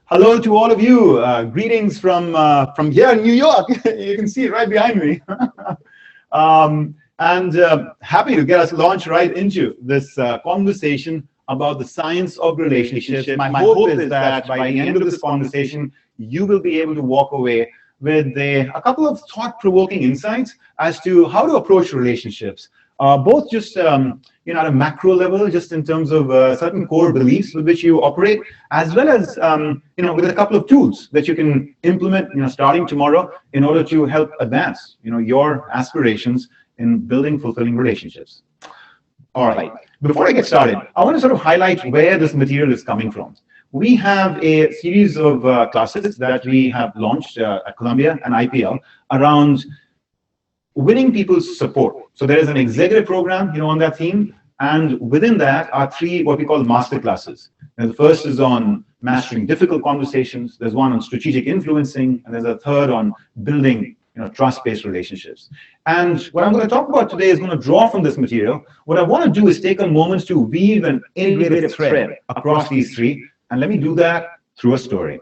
Hello to all of you. Greetings from here in New York. You can see it right behind me. And happy to get us launched right into this conversation about the science of relationships. My hope is that by the end of this conversation, you will be able to walk away with a couple of thought-provoking insights as to how to approach relationships, both just at a macro level, just in terms of certain core beliefs with which you operate, as well as with a couple of tools that you can implement, starting tomorrow, in order to help advance, your aspirations in building fulfilling relationships. All right. Before I get started, I want to sort of highlight where this material is coming from. We have a series of classes that we have launched at Columbia and IPL around winning people's support. So there is an executive program, on that theme, and within that are three what we call master classes. And the first is on mastering difficult conversations. There's one on strategic influencing, and there's a third on building, trust-based relationships. And what I'm going to talk about today is going to draw from this material. What I want to do is take a moment to weave an integrated thread across these three, and let me do that through a story.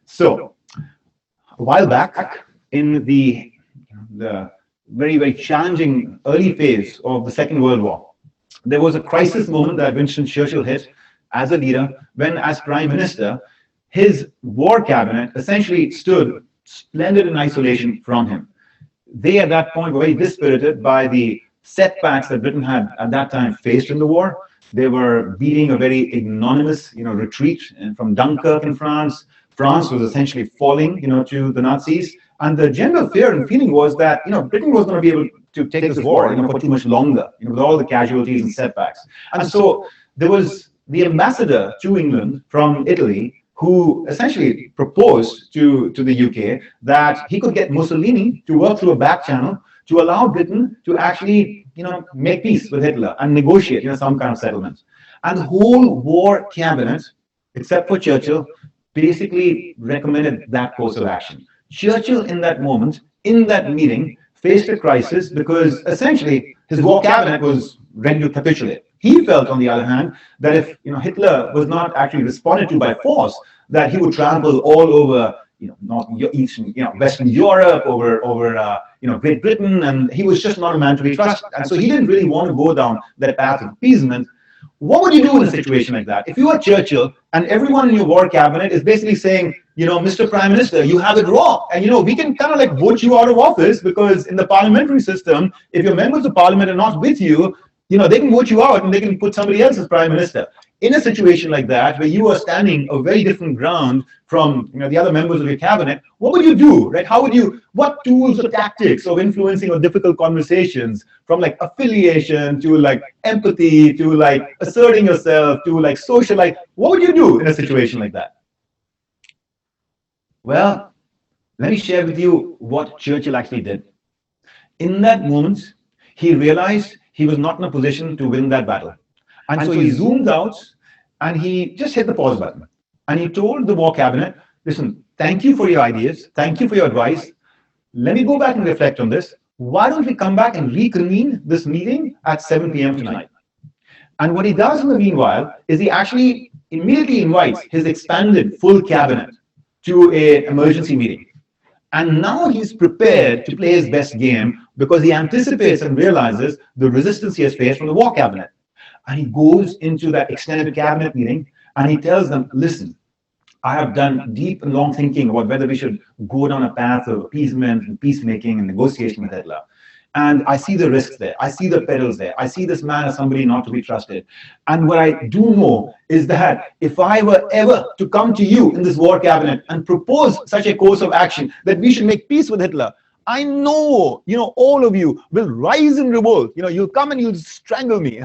So, a while back, in the very, very challenging early phase of the Second World War, there was a crisis moment that Winston Churchill hit as a leader when, as Prime Minister, his war cabinet essentially stood splendid in isolation from him. They, at that point, were very dispirited by the setbacks that Britain had at that time faced in the war. They were beating a very ignominious, retreat from Dunkirk in France. France was essentially falling, to the Nazis. And the general fear and feeling was that, Britain was going to be able to take this war, for too much longer, with all the casualties and setbacks. And so there was the ambassador to England from Italy who essentially proposed to the UK that he could get Mussolini to work through a back channel to allow Britain to actually, make peace with Hitler and negotiate, some kind of settlement. And the whole war cabinet, except for Churchill, basically recommended that course of action. Churchill, in that moment, in that meeting, faced a crisis because essentially his war cabinet was ready to capitulate. He felt, on the other hand, that if Hitler was not actually responded to by force, that he would trample all over North, Eastern, Western Europe, over Great Britain, and he was just not a man to be trusted. And so he didn't really want to go down that path of appeasement. What would you do in a situation like that? If you were Churchill and everyone in your war cabinet is basically saying, Mr. Prime Minister, you have it wrong. And, we can kind of like vote you out of office because in the parliamentary system, if your members of parliament are not with you, they can vote you out and they can put somebody else as Prime Minister. In a situation like that, where you are standing a very different ground from the other members of your cabinet, what would you do, right? What tools or tactics of influencing or difficult conversations, from like affiliation to like empathy to like asserting yourself to like socialite, what would you do in a situation like that? Well, let me share with you what Churchill actually did. In that moment, he realized he was not in a position to win that battle. And so he zoomed out and he just hit the pause button. And he told the war cabinet, listen, thank you for your ideas. Thank you for your advice. Let me go back and reflect on this. Why don't we come back and reconvene this meeting at 7 p.m. tonight? And what he does in the meanwhile is he actually immediately invites his expanded full cabinet to an emergency meeting. And now he's prepared to play his best game because he anticipates and realizes the resistance he has faced from the war cabinet. And he goes into that extended cabinet meeting and he tells them, listen, I have done deep and long thinking about whether we should go down a path of appeasement and peacemaking and negotiation with Hitler. And I see the risks there. I see the perils there. I see this man as somebody not to be trusted. And what I do know is that if I were ever to come to you in this war cabinet and propose such a course of action that we should make peace with Hitler, I know, all of you will rise in revolt. You'll come and you'll strangle me.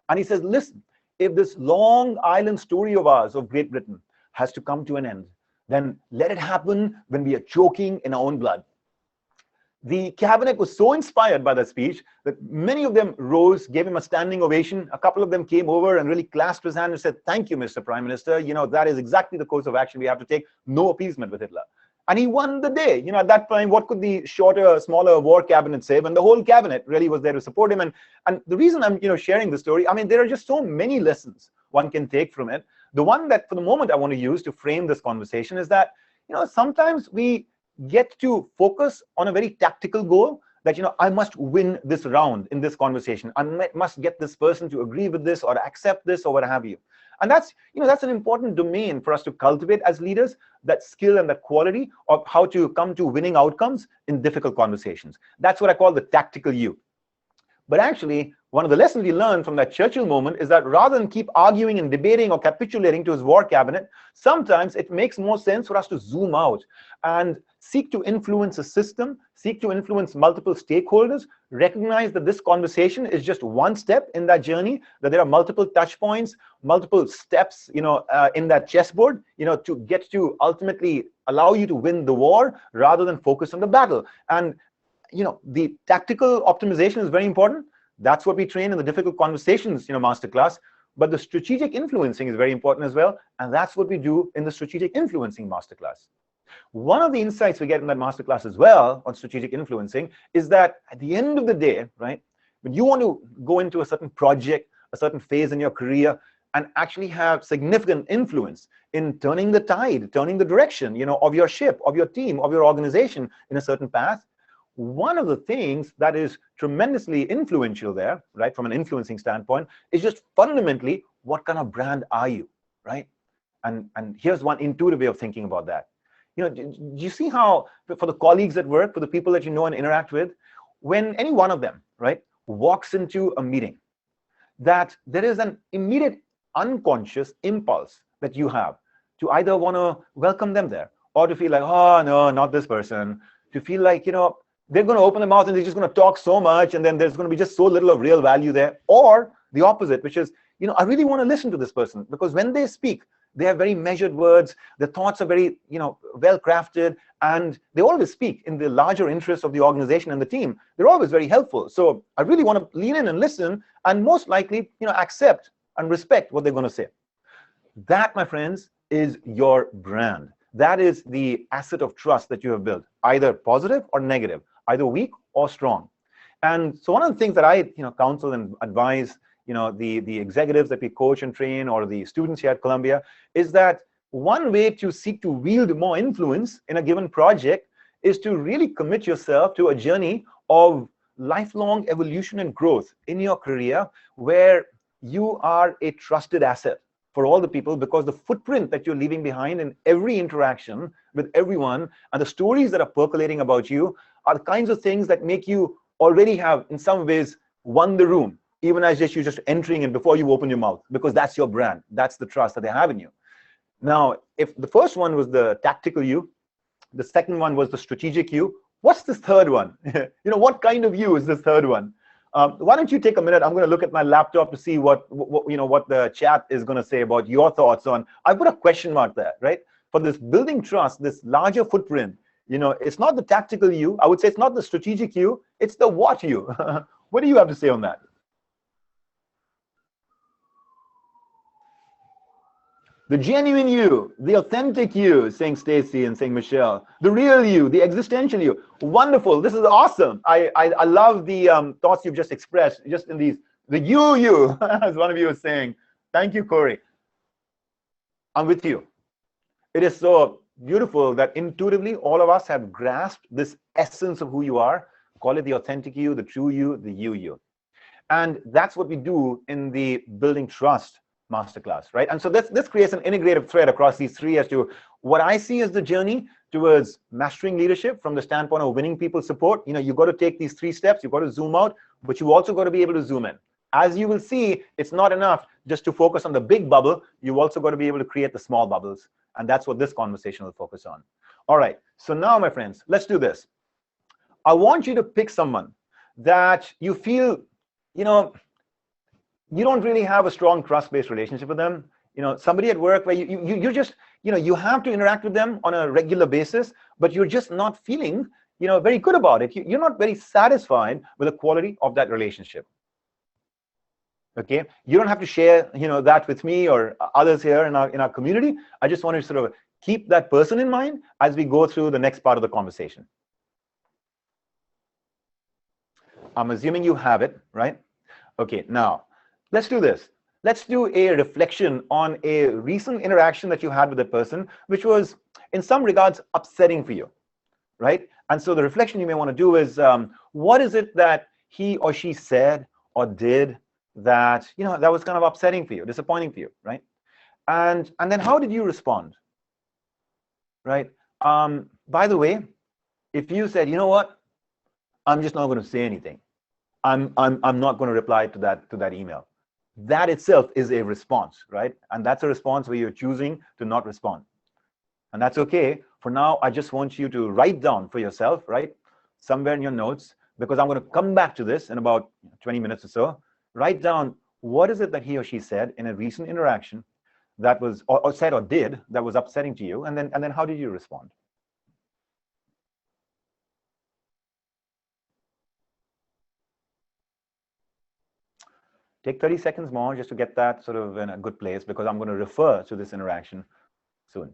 And he says, listen, if this long island story of ours, of Great Britain, has to come to an end, then let it happen when we are choking in our own blood. The cabinet was so inspired by that speech that many of them rose, gave him a standing ovation. A couple of them came over and really clasped his hand and said, thank you, Mr. Prime Minister. That is exactly the course of action we have to take. No appeasement with Hitler. And he won the day. At that time, what could the shorter, smaller war cabinet say when the whole cabinet really was there to support him? And the reason I'm sharing the story, there are just so many lessons one can take from it. the one that for the moment I want to use to frame this conversation is that, sometimes we get to focus on a very tactical goal that, I must win this round in this conversation. I must get this person to agree with this or accept this or what have you. And that's, that's an important domain for us to cultivate as leaders, that skill and that quality of how to come to winning outcomes in difficult conversations. That's what I call the tactical you. But actually, one of the lessons we learned from that Churchill moment is that rather than keep arguing and debating or capitulating to his war cabinet, sometimes it makes more sense for us to zoom out and seek to influence a system, seek to influence multiple stakeholders, recognize that this conversation is just one step in that journey, that there are multiple touch points, multiple steps, in that chessboard, to get to ultimately allow you to win the war rather than focus on the battle. And the tactical optimization is very important. That's what we train in the difficult conversations, masterclass. But the strategic influencing is very important as well. And that's what we do in the strategic influencing masterclass. One of the insights we get in that masterclass as well on strategic influencing is that at the end of the day, right, when you want to go into a certain project, a certain phase in your career, and actually have significant influence in turning the tide, turning the direction, of your ship, of your team, of your organization in a certain path, one of the things that is tremendously influential there, right, from an influencing standpoint, is just fundamentally, what kind of brand are you, right? And here's one intuitive way of thinking about that. Do you see how, for the colleagues at work, for the people that you know and interact with, when any one of them, right, walks into a meeting, that there is an immediate unconscious impulse that you have to either want to welcome them there, or to feel like, oh, no, not this person, to feel like, they're going to open their mouth and they're just going to talk so much, and then there's going to be just so little of real value there. Or the opposite, which is, I really want to listen to this person, because when they speak, they have very measured words, their thoughts are very, well crafted, and they always speak in the larger interest of the organization and the team. They're always very helpful. So I really want to lean in and listen, and most likely, accept and respect what they're going to say. That, my friends, is your brand. That is the asset of trust that you have built, either positive or negative, either weak or strong. And so one of the things that I counsel and advise the executives that we coach and train, or the students here at Columbia, is that one way to seek to wield more influence in a given project is to really commit yourself to a journey of lifelong evolution and growth in your career, where you are a trusted asset for all the people, because the footprint that you're leaving behind in every interaction with everyone, and the stories that are percolating about you, are the kinds of things that make you already have, in some ways, won the room, even as you're just entering in before you open your mouth, because that's your brand. That's the trust that they have in you. Now, if the first one was the tactical you, the second one was the strategic you, what's this third one? What kind of you is this third one? Why don't you take a minute? I'm going to look at my laptop to see what the chat is going to say about your thoughts on. I put a question mark there, right? For this building trust, this larger footprint, it's not the tactical you. I would say it's not the strategic you. It's the what you. What do you have to say on that? The genuine you, the authentic you, saying Stacy and saying Michelle. The real you, the existential you. Wonderful. This is awesome. I love the thoughts you've just expressed, just in these. The you, as one of you was saying. Thank you, Corey. I'm with you. It is so beautiful that intuitively all of us have grasped this essence of who you are. Call it the authentic you, the true you, the you. And that's what we do in the Building Trust masterclass, right? And so this creates an integrative thread across these three as to what I see as the journey towards mastering leadership from the standpoint of winning people's support. You've got to take these 3 steps. You've got to zoom out, but you also got to be able to zoom in. As you will see, it's not enough just to focus on the big bubble. You've also got to be able to create the small bubbles. And that's what this conversation will focus on. All right. So now, my friends, let's do this. I want you to pick someone that you feel, you don't really have a strong trust-based relationship with them. Somebody at work where you just, you have to interact with them on a regular basis, but you're just not feeling, very good about it. You're not very satisfied with the quality of that relationship. Okay, you don't have to share, that with me or others here in our community. I just want to sort of keep that person in mind as we go through the next part of the conversation. I'm assuming you have it, right? Okay, now let's do this. let's do a reflection on a recent interaction that you had with that person, which was in some regards upsetting for you, right? And so the reflection you may want to do is, what is it that he or she said or did that, that was kind of upsetting for you, disappointing for you, right? And then how did you respond, right? By the way, if you said, you know what, I'm just not going to say anything, I'm not going to reply to that email, that itself is a response, right? And that's a response where you're choosing to not respond. And that's okay. For now, I just want you to write down for yourself, right, somewhere in your notes, because I'm going to come back to this in about 20 minutes or so. Write down, what is it that he or she said in a recent interaction that was, or said or did, that was upsetting to you, and then how did you respond? Take 30 seconds more just to get that sort of in a good place, because I'm going to refer to this interaction soon.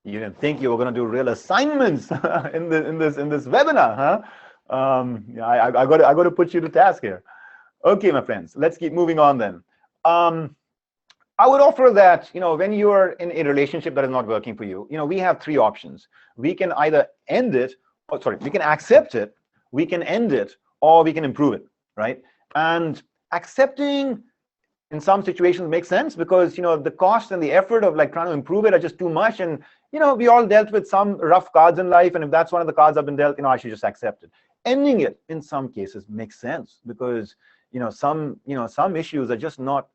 You didn't think you were going to do real assignments in this webinar, huh? Yeah, I got to put you to task here. Okay, my friends, let's keep moving on then. I would offer that, when you're in a relationship that is not working for you, we have three options. We can either end it, we can accept it, we can end it, or we can improve it, right? And accepting in some situations makes sense, because the cost and the effort of like trying to improve it are just too much. And we all dealt with some rough cards in life, and if that's one of the cards I've been dealt, I should just accept it. Ending it in some cases makes sense, because some issues are just not,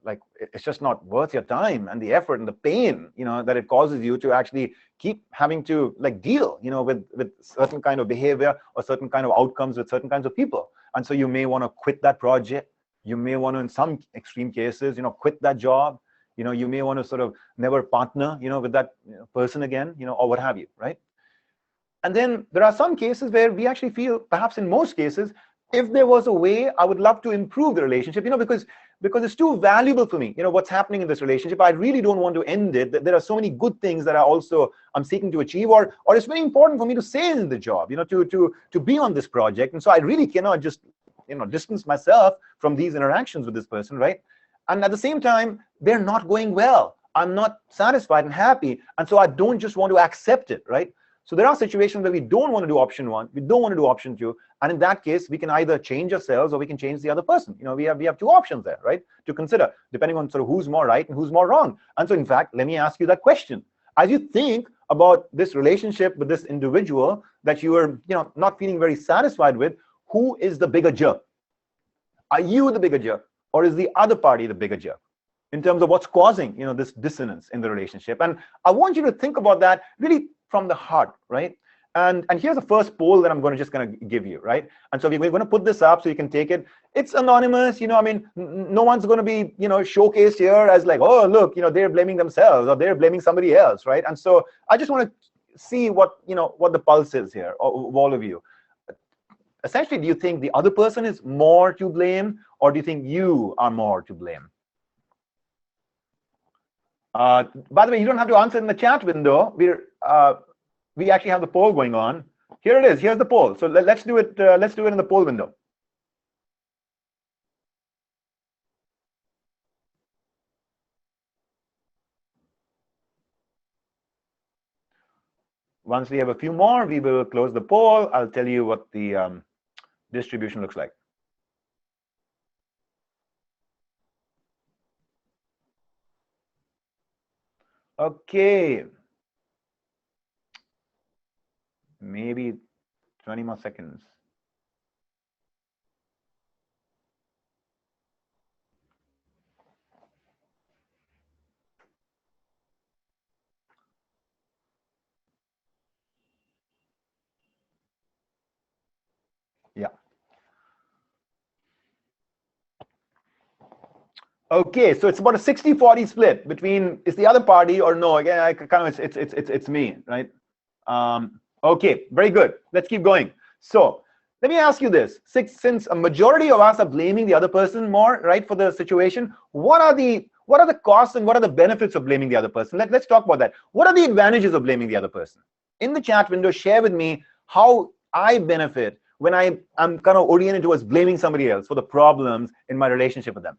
like, it's just not worth your time and the effort and the pain that it causes you to actually keep having to like deal with certain kind of behavior or certain kind of outcomes with certain kinds of people. And so you may want to quit that project. You may want to, in some extreme cases, quit that job. You may want to sort of never partner with that person again, or what have you, right? And then there are some cases where we actually feel, perhaps in most cases, if there was a way, I would love to improve the relationship, because it's too valuable for me, what's happening in this relationship. I really don't want to end it. There are so many good things that I'm seeking to achieve, or it's very important for me to stay in the job, to be on this project. And so I really cannot just, distance myself from these interactions with this person, right? And at the same time, they're not going well. I'm not satisfied and happy. And so I don't just want to accept it, right? So there are situations where we don't want to do option one, we don't want to do option two, and in that case, we can either change ourselves or we can change the other person. We have two options there, right, to consider, depending on sort of who's more right and who's more wrong. And so, in fact, let me ask you that question. As you think about this relationship with this individual that you are, not feeling very satisfied with, who is the bigger jerk? Are you the bigger jerk, or is the other party the bigger jerk, in terms of what's causing, this dissonance in the relationship? And I want you to think about that really from the heart, right? And here's the first poll that I'm just going to give you, right? And so we're going to put this up so you can take it. It's anonymous, I mean, no one's going to be, showcased here as like, oh, look, they're blaming themselves or they're blaming somebody else, right? And so I just want to see what, what the pulse is here of all of you. Essentially, do you think the other person is more to blame, or do you think you are more to blame? By the way, you don't have to answer in the chat window. We actually have the poll going on. Here it is. Here's the poll. So let's do it. Let's do it in the poll window. Once we have a few more, we will close the poll. I'll tell you what the distribution looks like. Okay. Maybe 20 more seconds. Yeah. Okay, so it's about a 60-40 split between is the other party or no. Again, I kind of it's me, right? Okay, very good. Let's keep going. So let me ask you this: since a majority of us are blaming the other person more, right, for the situation, what are the costs and what are the benefits of blaming the other person? Let's talk about that. What are the advantages of blaming the other person? In the chat window, share with me how I benefit when I'm kind of oriented towards blaming somebody else for the problems in my relationship with them.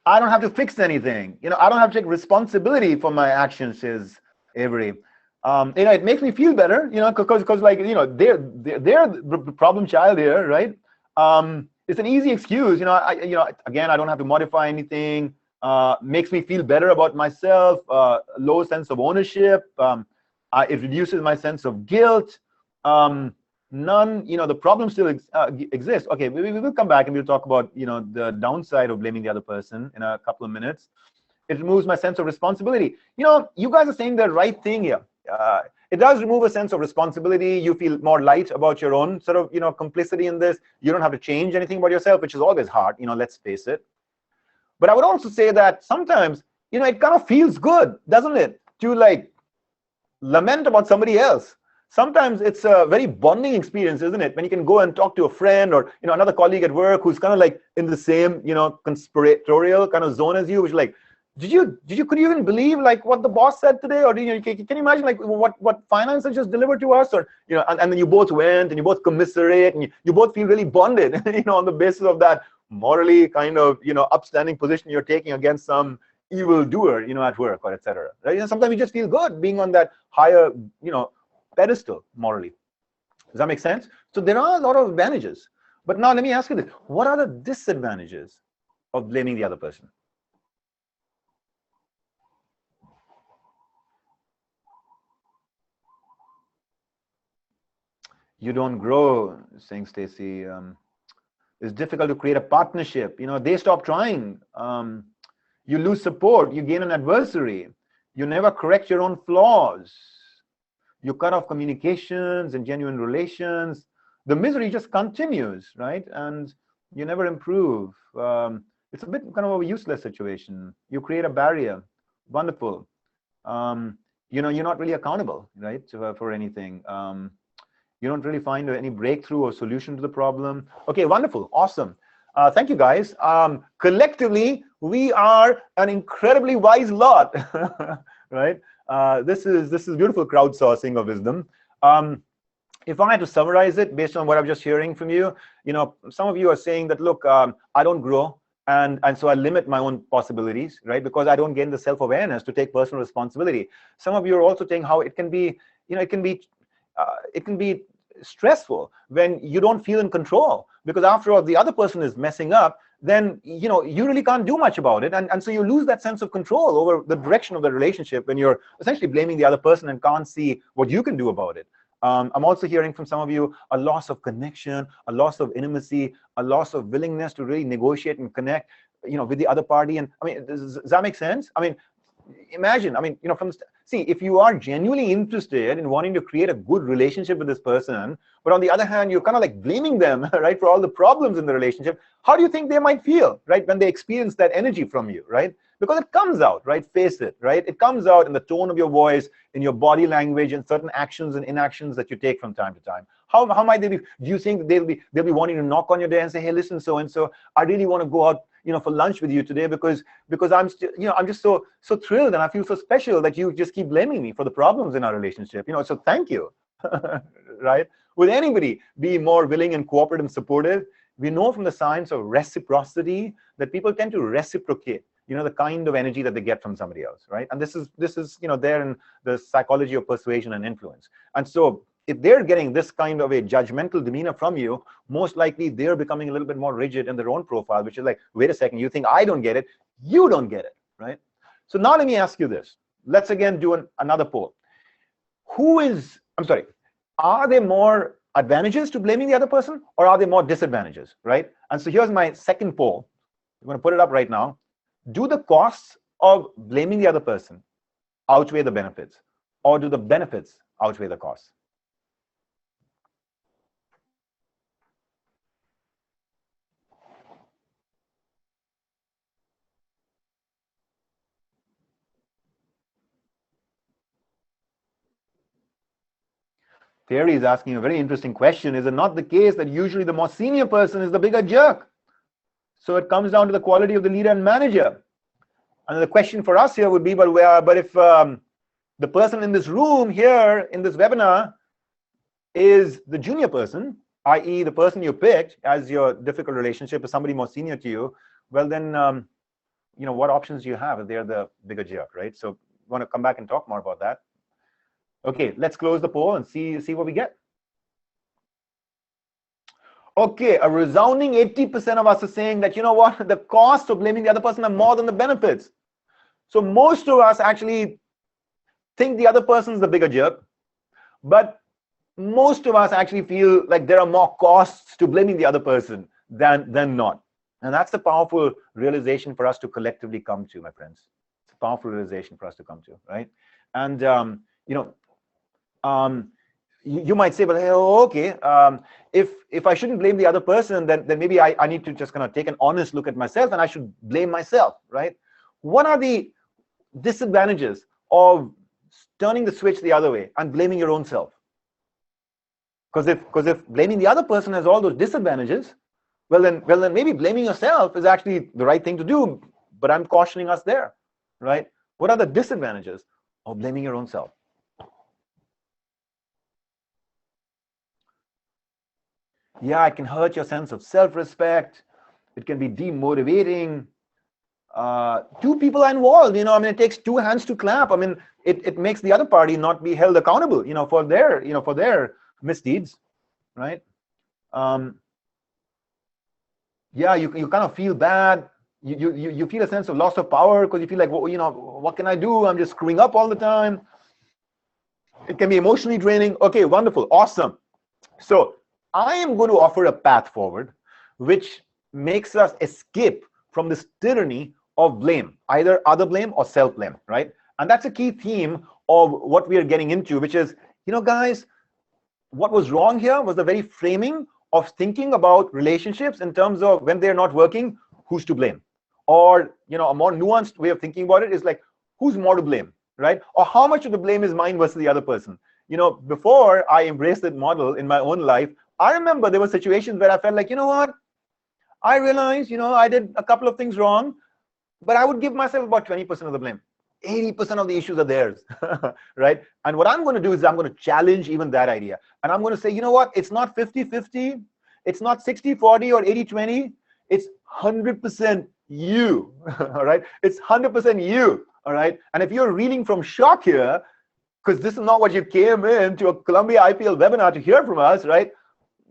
I don't have to fix anything. I don't have to take responsibility for my actions, says Avery. It makes me feel better, because like, they're the problem child here, right? It's an easy excuse, again, I don't have to modify anything. Makes me feel better about myself, low sense of ownership. It reduces my sense of guilt. The problem still exists. Okay, we will come back and we'll talk about, the downside of blaming the other person in a couple of minutes. It removes my sense of responsibility. You guys are saying the right thing here. It does remove a sense of responsibility. You feel more light about your own sort of, complicity in this. You don't have to change anything about yourself, which is always hard, let's face it. But I would also say that sometimes, it kind of feels good, doesn't it, to like lament about somebody else. Sometimes it's a very bonding experience, isn't it? When you can go and talk to a friend or another colleague at work who's kind of like in the same conspiratorial kind of zone as you, which like, could you even believe like what the boss said today? Or can you imagine like what finance has just delivered to us? Or and then you both went and you both commiserate and you both feel really bonded, on the basis of that morally kind of upstanding position you're taking against some evil doer, at work or etc. Right? Sometimes you just feel good being on that higher, pedestal morally. Does that make sense? So there are a lot of advantages. But now let me ask you this: what are the disadvantages of blaming the other person? You don't grow, saying Stacy. It's difficult to create a partnership. They stop trying. You lose support. You gain an adversary. You never correct your own flaws. You cut off communications and genuine relations. The misery just continues, right? And you never improve. It's a bit kind of a useless situation. You create a barrier. Wonderful. You're not really accountable, right, for anything. You don't really find any breakthrough or solution to the problem. Okay, wonderful, awesome. Thank you, guys. Collectively, we are an incredibly wise lot, right? This is beautiful crowdsourcing of wisdom. If I had to summarize it based on what I'm just hearing from you, some of you are saying that, look, I don't grow, and so I limit my own possibilities, right? Because I don't gain the self-awareness to take personal responsibility. Some of you are also saying how it can be, it can be stressful when you don't feel in control, because after all, the other person is messing up, then you really can't do much about it, and so you lose that sense of control over the direction of the relationship when you're essentially blaming the other person and can't see what you can do about it. I'm also hearing from some of you a loss of connection, a loss of intimacy, a loss of willingness to really negotiate and connect, with the other party. And I mean, does that make sense? I mean, imagine, see, if you are genuinely interested in wanting to create a good relationship with this person, but on the other hand, you're kind of like blaming them, right, for all the problems in the relationship, how do you think they might feel, right, when they experience that energy from you, right? Because it comes out, right? Face it, right? It comes out in the tone of your voice, in your body language, in certain actions and inactions that you take from time to time. How might they be? Do you think they'll be wanting to knock on your door and say, hey, listen, so and so, I really want to go out, for lunch with you today because I'm still, I'm just so thrilled and I feel so special that you just keep blaming me for the problems in our relationship. So thank you, right? Would anybody be more willing and cooperative and supportive? We know from the science of reciprocity that people tend to reciprocate, the kind of energy that they get from somebody else, right? And this is there in the psychology of persuasion and influence. And so if they're getting this kind of a judgmental demeanor from you, most likely they're becoming a little bit more rigid in their own profile, which is like, wait a second, you think I don't get it, you don't get it, right? So now let me ask you this. Let's again do another poll. Are there more advantages to blaming the other person, or are there more disadvantages, right? And so here's my second poll. I'm going to put it up right now. Do the costs of blaming the other person outweigh the benefits, or do the benefits outweigh the costs? Theory is asking a very interesting question. Is it not the case that usually the more senior person is the bigger jerk? So it comes down to the quality of the leader and manager. And the question for us here would be, but if the person in this room here in this webinar is the junior person, i.e. the person you picked as your difficult relationship is somebody more senior to you, well then, you know, what options do you have if they're the bigger jerk, right? So we want to come back and talk more about that. Okay, let's close the poll and see what we get. Okay, a resounding 80% of us are saying that, you know what, the costs of blaming the other person are more than the benefits. So most of us actually think the other person is the bigger jerk, but most of us actually feel like there are more costs to blaming the other person than not. And that's a powerful realization for us to collectively come to, my friends. It's a powerful realization for us to come to, right? And you know, you might say, but hey, okay, if I shouldn't blame the other person, then maybe I need to just kind of take an honest look at myself and I should blame myself, right? What are the disadvantages of turning the switch the other way and blaming your own self? Because if blaming the other person has all those disadvantages, well then maybe blaming yourself is actually the right thing to do, but I'm cautioning us there, right? What are the disadvantages of blaming your own self? Yeah, it can hurt your sense of self-respect. It can be demotivating. Two people are involved, you know, I mean, it takes two hands to clap. I mean, it makes the other party not be held accountable, you know, for their misdeeds, right? Yeah, you kind of feel bad. You feel a sense of loss of power because you feel like, well, you know, what can I do? I'm just screwing up all the time. It can be emotionally draining. Okay, wonderful, awesome. So I am going to offer a path forward which makes us escape from this tyranny of blame, either other blame or self-blame, right? And that's a key theme of what we are getting into, which is, you know, guys, what was wrong here was the very framing of thinking about relationships in terms of when they're not working, who's to blame? Or, you know, a more nuanced way of thinking about it is like, who's more to blame, right? Or how much of the blame is mine versus the other person? You know, before I embraced that model in my own life, I remember there were situations where I felt like, you know what, I realized, you know, I did a couple of things wrong, but I would give myself about 20% of the blame. 80% of the issues are theirs, right? And what I'm going to do is I'm going to challenge even that idea. And I'm going to say, you know what, it's not 50-50, it's not 60-40 or 80-20, it's 100% you, all right? It's 100% you, all right? And if you're reeling from shock here, because this is not what you came into a Columbia IPL webinar to hear from us, right?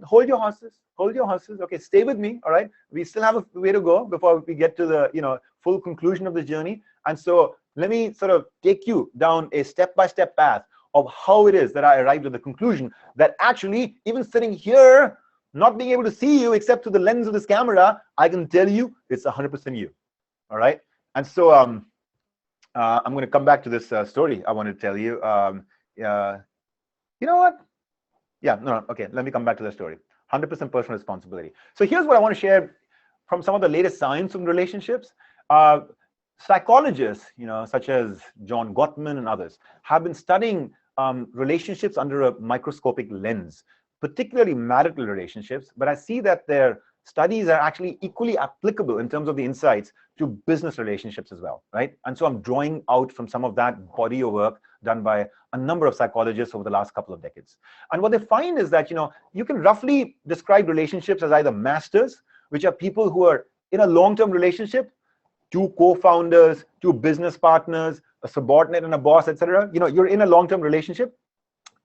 Hold your horses, okay, stay with me, all right? We still have a way to go before we get to the, you know, full conclusion of the journey. And so let me sort of take you down a step-by-step path of how it is that I arrived at the conclusion that actually, even sitting here, not being able to see you except through the lens of this camera, I can tell you it's 100% you, all right? And so I'm going to come back to this story I want to tell you. You know what? Yeah, no, okay, let me come back to the story. 100% personal responsibility. So here's what I want to share from some of the latest science on relationships. Psychologists, you know, such as John Gottman and others, have been studying relationships under a microscopic lens, particularly marital relationships, but I see that their studies are actually equally applicable in terms of the insights to business relationships as well, right? And so I'm drawing out from some of that body of work done by a number of psychologists over the last couple of decades. And what they find is that, you know, you can roughly describe relationships as either masters, which are people who are in a long-term relationship, two co-founders, two business partners, a subordinate and a boss, etc. You know, you're in a long-term relationship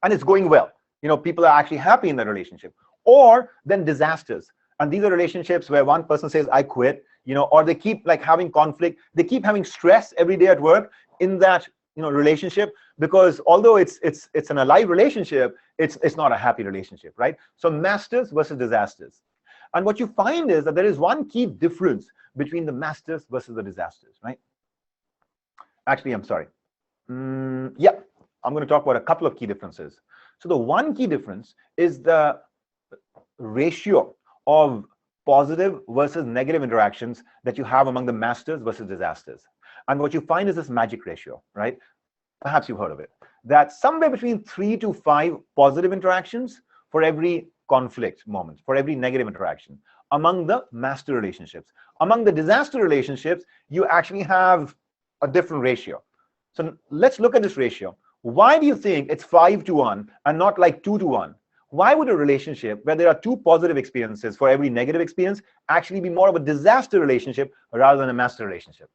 and it's going well. You know, people are actually happy in that relationship. Or then disasters. And these are relationships where one person says, I quit, you know, or they keep like having conflict. They keep having stress every day at work in that, you know, relationship, because although it's an alive relationship, it's not a happy relationship, right? So masters versus disasters. And what you find is that there is one key difference between the masters versus the disasters, right? Actually, I'm sorry. Yeah, I'm going to talk about a couple of key differences. So the one key difference is the ratio of positive versus negative interactions that you have among the masters versus disasters. And what you find is this magic ratio, right? perhaps you've heard of it, that somewhere between 3 to 5 positive interactions for every conflict moment, for every negative interaction among the master relationships. Among the disaster relationships, you actually have a different ratio. So let's look at this ratio. Why do you think it's 5 to 1 and not like 2 to 1? Why would a relationship where there are 2 positive experiences for every negative experience actually be more of a disaster relationship rather than a master relationship?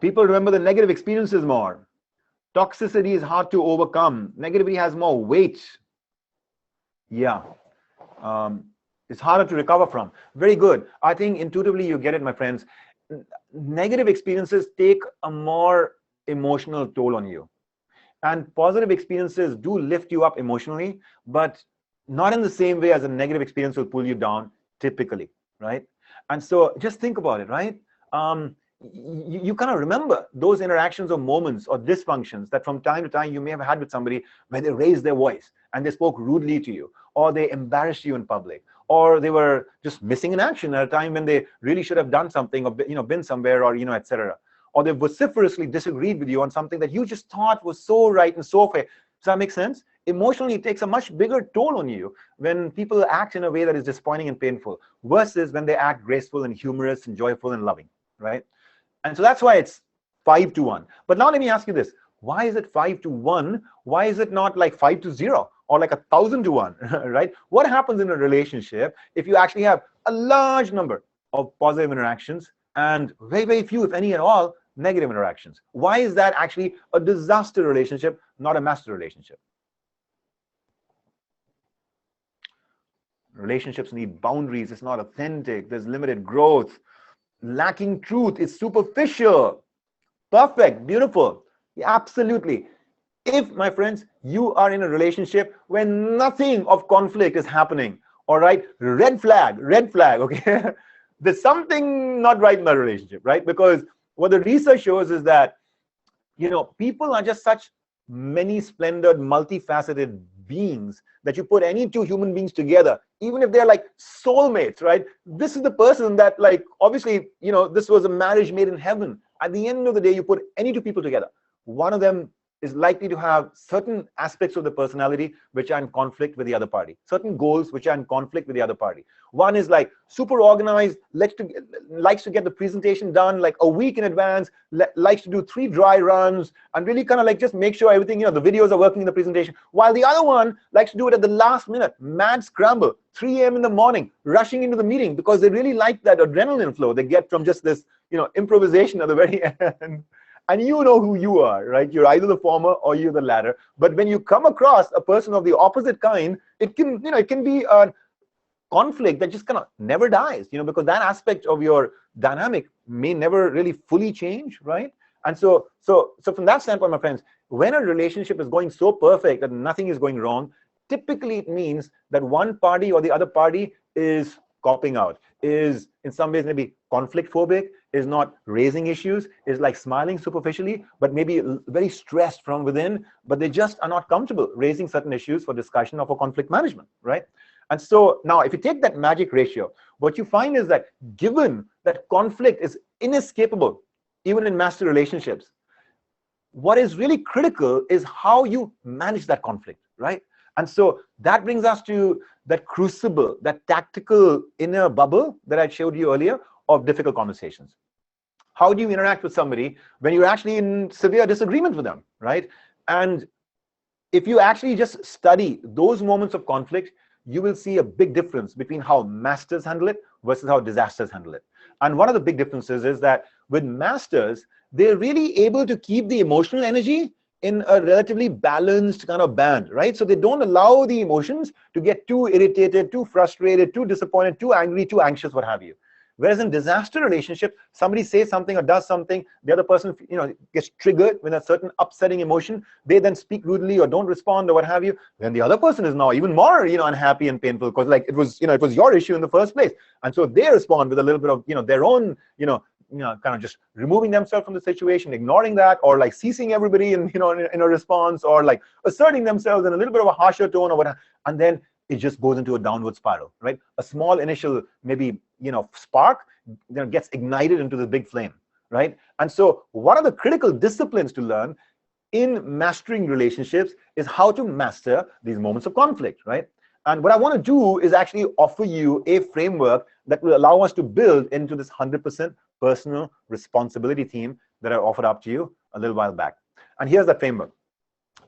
People remember the negative experiences more. Toxicity is hard to overcome. Negativity has more weight. Yeah. It's harder to recover from. Very good. I think intuitively you get it, my friends. Negative experiences take a more emotional toll on you. And positive experiences do lift you up emotionally, but not in the same way as a negative experience will pull you down typically, right? And so just think about it, right? You kind of remember those interactions or moments or dysfunctions that from time to time you may have had with somebody where they raised their voice and they spoke rudely to you, or they embarrassed you in public, or they were just missing in action at a time when they really should have done something, or been somewhere, or etc. Or they vociferously disagreed with you on something that you just thought was so right and so fair. Does that make sense? Emotionally, it takes a much bigger toll on you when people act in a way that is disappointing and painful versus when they act graceful and humorous and joyful and loving, right? And so that's why it's 5 to 1. But now let me ask you this. Why is it 5 to 1? Why is it not like 5 to 0 or like 1,000 to 1, right? What happens in a relationship if you actually have a large number of positive interactions and very, very few, if any at all, negative interactions? Why is that actually a disaster relationship, not a master relationship? Relationships need boundaries. It's not authentic. There's limited growth. Lacking truth. It's superficial. Perfect. Beautiful. Yeah, absolutely. If, my friends, you are in a relationship where nothing of conflict is happening, all right, red flag, okay? There's something not right in that relationship, right? Because what the research shows is that, people are just such many splendored, multifaceted beings that you put any 2 human beings together, even if they're like soulmates, right? This is the person that, like, obviously, this was a marriage made in heaven. At the end of the day, you put any 2 people together, one of them is likely to have certain aspects of the personality which are in conflict with the other party, certain goals which are in conflict with the other party. One is like super organized, likes to get the presentation done like a week in advance, likes to do 3 dry runs and really kind of like just make sure everything, the videos are working in the presentation, while the other one likes to do it at the last minute, mad scramble, 3 a.m. in the morning, rushing into the meeting because they really like that adrenaline flow they get from just this, improvisation at the very end. And you know who you are, right? You're either the former or you're the latter. But when you come across a person of the opposite kind, it can, it can be a conflict that just kind of never dies, because that aspect of your dynamic may never really fully change, right? And so from that standpoint, my friends, when a relationship is going so perfect that nothing is going wrong, typically it means that one party or the other party is copping out, is in some ways maybe conflict phobic, is not raising issues, is like smiling superficially, but maybe very stressed from within, but they just are not comfortable raising certain issues for discussion or for conflict management, right? And so now if you take that magic ratio, what you find is that given that conflict is inescapable, even in master relationships, what is really critical is how you manage that conflict, right? And so that brings us to that crucible, that tactical inner bubble that I showed you earlier of difficult conversations. How do you interact with somebody when you're actually in severe disagreement with them, right? And if you actually just study those moments of conflict, you will see a big difference between how masters handle it versus how disasters handle it. And one of the big differences is that with masters, they're really able to keep the emotional energy in a relatively balanced kind of band, right? So they don't allow the emotions to get too irritated, too frustrated, too disappointed, too angry, too anxious, what have you. Whereas in disaster relationship, somebody says something or does something, the other person, gets triggered with a certain upsetting emotion. They then speak rudely or don't respond or what have you. Then the other person is now even more, unhappy and painful because like it was your issue in the first place. And so they respond with a little bit of, their own, kind of just removing themselves from the situation, ignoring that, or like ceasing everybody in a response, or like asserting themselves in a little bit of a harsher tone or whatever, and then it just goes into a downward spiral, right? A small initial maybe spark gets ignited into the big flame, right? And so what are the critical disciplines to learn in mastering relationships is how to master these moments of conflict, right? And what I want to do is actually offer you a framework that will allow us to build into this 100% personal responsibility theme that I offered up to you a little while back. And here's that framework.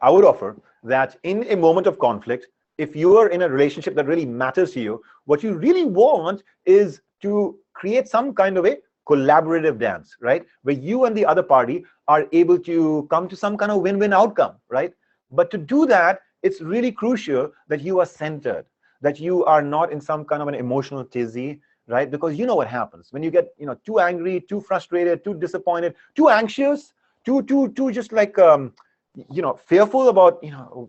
I would offer that in a moment of conflict, if you are in a relationship that really matters to you, what you really want is to create some kind of a collaborative dance, right? Where you and the other party are able to come to some kind of win-win outcome, right? But to do that, it's really crucial that you are centered, that you are not in some kind of an emotional tizzy, right? Because you know what happens when you get too angry, too frustrated, too disappointed, too anxious, too just like fearful about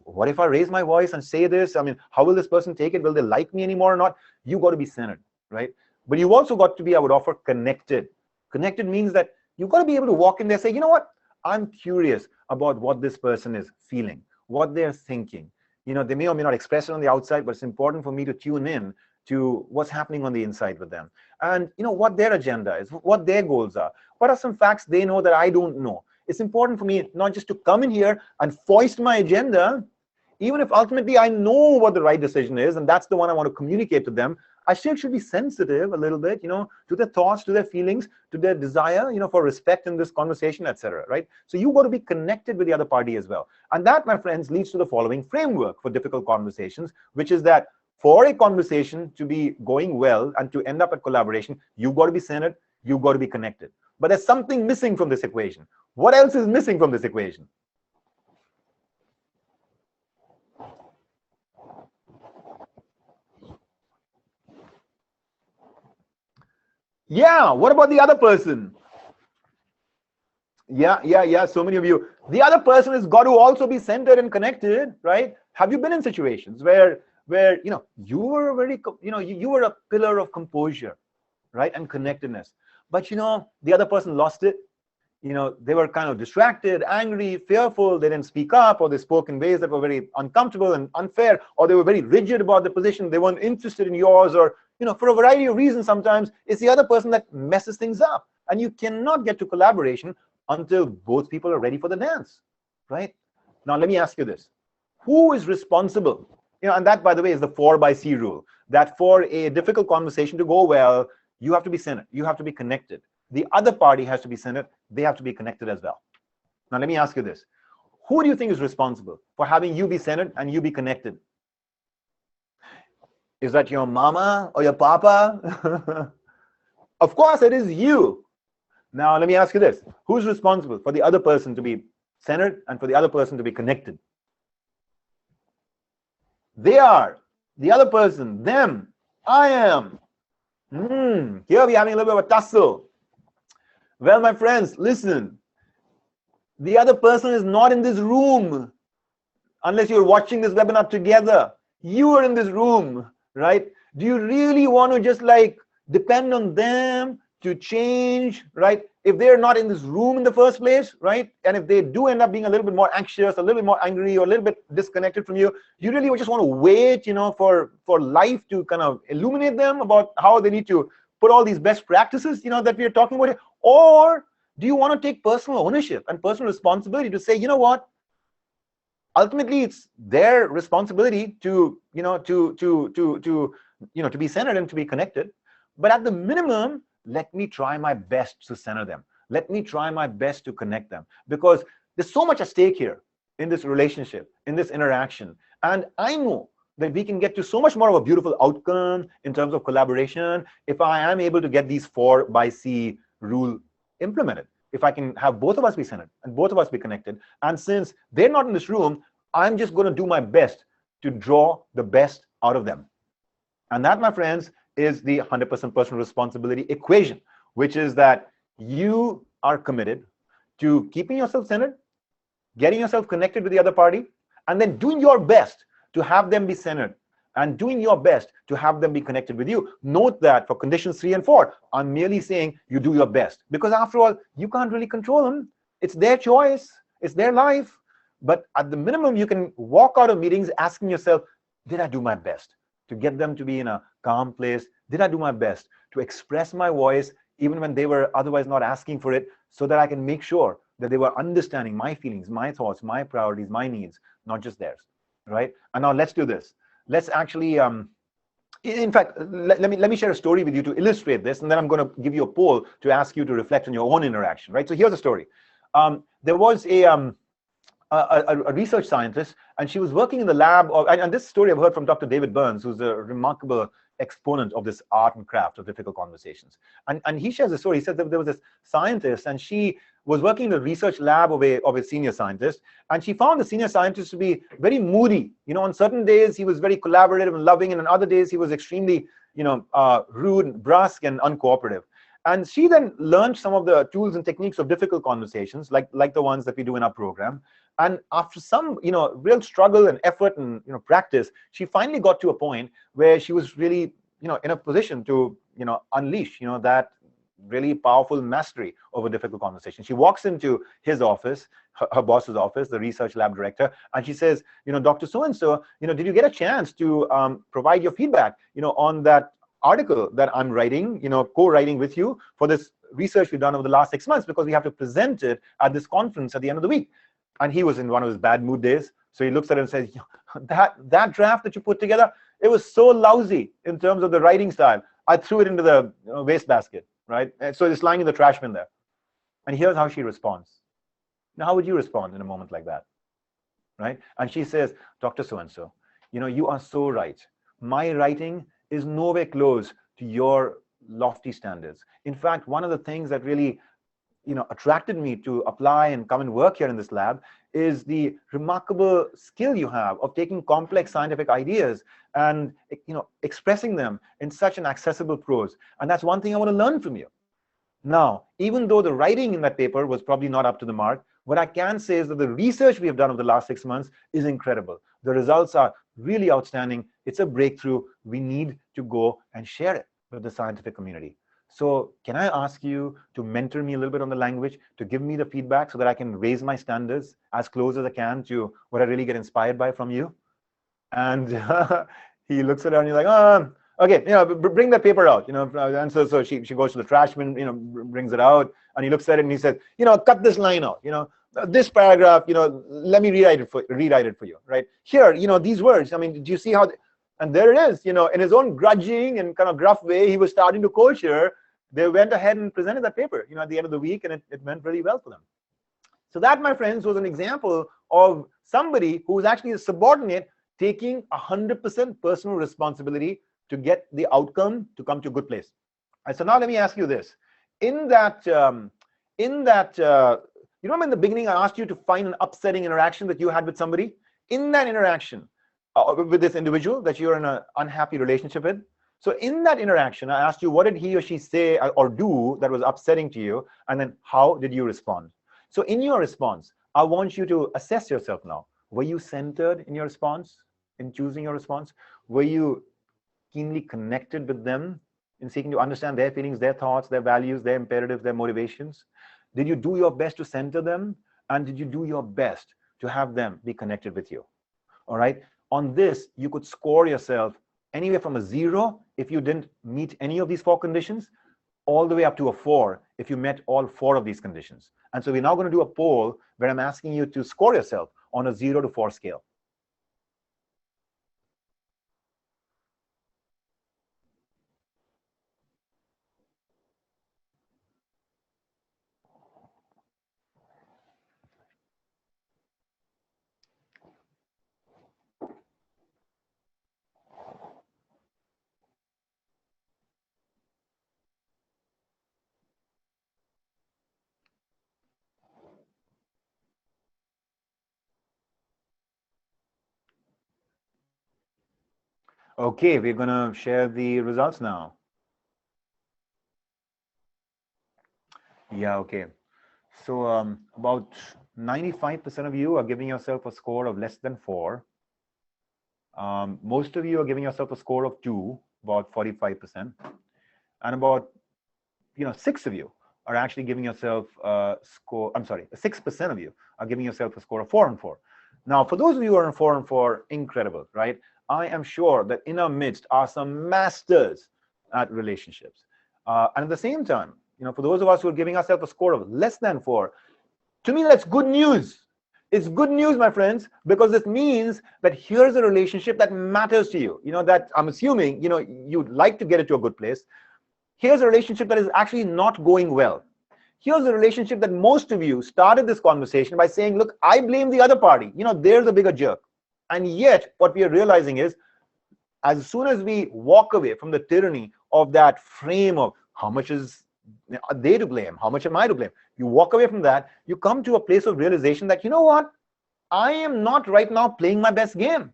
what if I raise my voice and say this? I mean, how will this person take it? Will they like me anymore or not? You got to be centered, right? But you've also got to be, I would offer, connected. Connected means that you've got to be able to walk in there and say, you know what? I'm curious about what this person is feeling, what they're thinking. They may or may not express it on the outside, but it's important for me to tune in to what's happening on the inside with them. And what their agenda is, what their goals are. What are some facts they know that I don't know? It's important for me not just to come in here and foist my agenda, even if ultimately I know what the right decision is, and that's the one I want to communicate to them. I still should be sensitive a little bit, to their thoughts, to their feelings, to their desire, for respect in this conversation, etc. Right? So you got to be connected with the other party as well. And that, my friends, leads to the following framework for difficult conversations, which is that for a conversation to be going well and to end up at collaboration, you've got to be centered, you've got to be connected. But there's something missing from this equation. What else is missing from this equation? Yeah, what about the other person? Yeah, so many of you. The other person has got to also be centered and connected, right? Have you been in situations where you were very, you were a pillar of composure, right, and connectedness, but the other person lost it. They were kind of distracted, angry, fearful, they didn't speak up, or they spoke in ways that were very uncomfortable and unfair, or they were very rigid about the position, they weren't interested in yours, or for a variety of reasons. Sometimes it's the other person that messes things up, and you cannot get to collaboration until both people are ready for the dance, right? Now let me ask you this: who is responsible? And that, by the way, is the 4x C rule, that for a difficult conversation to go well, you have to be centered, you have to be connected. The other party has to be centered, they have to be connected as well. Now let me ask you this: who do you think is responsible for having you be centered and you be connected? Is that your mama or your papa? Of course it is you. Now let me ask you this: who's responsible for the other person to be centered and for the other person to be connected? They are. The other person, them. I am. Here we're having a little bit of a tussle. Well, my friends, listen. The other person is not in this room. Unless you're watching this webinar together. You are in this room, right? Do you really want to just like depend on them to change, right? If they're not in this room in the first place, right? And if they do end up being a little bit more anxious, a little bit more angry, or a little bit disconnected from you, you really just want to wait, for life to kind of illuminate them about how they need to put all these best practices, that we are talking about here? Or do you want to take personal ownership and personal responsibility to say, you know what? Ultimately, it's their responsibility to, to be centered and to be connected. But at the minimum, let me try my best to center them. Let me try my best to connect them, because there's so much at stake here in this relationship, in this interaction. And I know that we can get to so much more of a beautiful outcome in terms of collaboration if I am able to get these 4x C rule implemented. If I can have both of us be centered and both of us be connected. And since they're not in this room, I'm just going to do my best to draw the best out of them. And that, my friends, is the 100% personal responsibility equation, which is that you are committed to keeping yourself centered, getting yourself connected with the other party, and then doing your best to have them be centered and doing your best to have them be connected with you. Note that for conditions 3 and 4, I'm merely saying you do your best, because after all, you can't really control them. It's their choice, it's their life. But at the minimum, you can walk out of meetings asking yourself, did I do my best to get them to be in a calm place? Did I do my best to express my voice even when they were otherwise not asking for it, so that I can make sure that they were understanding my feelings, my thoughts, my priorities, my needs, not just theirs, right? And now let's do this. Let's actually, in fact, let me share a story with you to illustrate this, and then I'm going to give you a poll to ask you to reflect on your own interaction, right? So here's a story. There was a research scientist, and she was working in the lab of, and this story I've heard from Dr. David Burns, who's a remarkable exponent of this art and craft of difficult conversations. And he shares a story. He said that there was this scientist, and she was working in the research lab of a senior scientist, and she found the senior scientist to be very moody. On certain days he was very collaborative and loving, and on other days he was extremely, rude and brusque and uncooperative. And she then learned some of the tools and techniques of difficult conversations, like the ones that we do in our program. And after some, real struggle and effort and practice, she finally got to a point where she was really, in a position to, unleash, that really powerful mastery over difficult conversation. She walks into his office, her boss's office, the research lab director, and she says, Dr. So-and-so, did you get a chance to provide your feedback, on that article that I'm writing, co-writing with you for this research we've done over the last 6 months, because we have to present it at this conference at the end of the week. And he was in one of his bad mood days. So he looks at it and says, that draft that you put together, it was so lousy in terms of the writing style. I threw it into the wastebasket, right? And so it's lying in the trash bin there. And here's how she responds. Now, how would you respond in a moment like that, right? And she says, Dr. So-and-so, you are so right. My writing is nowhere close to your lofty standards. In fact, one of the things that really attracted me to apply and come and work here in this lab is the remarkable skill you have of taking complex scientific ideas and expressing them in such an accessible prose. And that's one thing I want to learn from you. Now, even though the writing in that paper was probably not up to the mark, what I can say is that the research we have done over the last 6 months is incredible. The results are really outstanding. It's a breakthrough. We need to go and share it with the scientific community. So can I ask you to mentor me a little bit on the language, to give me the feedback so that I can raise my standards as close as I can to what I really get inspired by from you? And he looks at her and he's like, okay, bring that paper out, and so she goes to the trash bin, brings it out, and he looks at it and he says, cut this line out, this paragraph, let me rewrite it for you, right? Here, these words, I mean, do you see how, and there it is, in his own grudging and kind of gruff way, he was starting to coach her. They went ahead and presented that paper, at the end of the week, and it went really well for them. So that, my friends, was an example of somebody who was actually a subordinate taking 100% personal responsibility to get the outcome to come to a good place. And so now let me ask you this. In that, you remember in the beginning, I asked you to find an upsetting interaction that you had with somebody? In that interaction with this individual that you're in an unhappy relationship with, so in that interaction, I asked you, what did he or she say or do that was upsetting to you? And then how did you respond? So in your response, I want you to assess yourself now. Were you centered in your response, in choosing your response? Were you keenly connected with them in seeking to understand their feelings, their thoughts, their values, their imperatives, their motivations? Did you do your best to center them? And did you do your best to have them be connected with you? All right. On this, you could score yourself anywhere from a 0 if you didn't meet any of these 4 conditions, all the way up to a 4 if you met all 4 of these conditions. And so we're now going to do a poll where I'm asking you to score yourself on a 0 to 4 scale. Okay, we're going to share the results now. Yeah, okay. So about 95% of you are giving yourself a score of less than 4. Most of you are giving yourself a score of 2, about 45%, and about 6 of you are actually giving yourself a score. I'm sorry, 6% of you are giving yourself a score of 4 and 4. Now, for those of you who are in 4 and 4, incredible, right? I am sure that in our midst are some masters at relationships. And at the same time, for those of us who are giving ourselves a score of less than 4, to me, that's good news. It's good news, my friends, because it means that here's a relationship that matters to you. That I'm assuming, you'd like to get it to a good place. Here's a relationship that is actually not going well. Here's a relationship that most of you started this conversation by saying, look, I blame the other party. They're the bigger jerk. And yet, what we are realizing is, as soon as we walk away from the tyranny of that frame of how much is they to blame, how much am I to blame, you walk away from that, you come to a place of realization that, what, I am not right now playing my best game.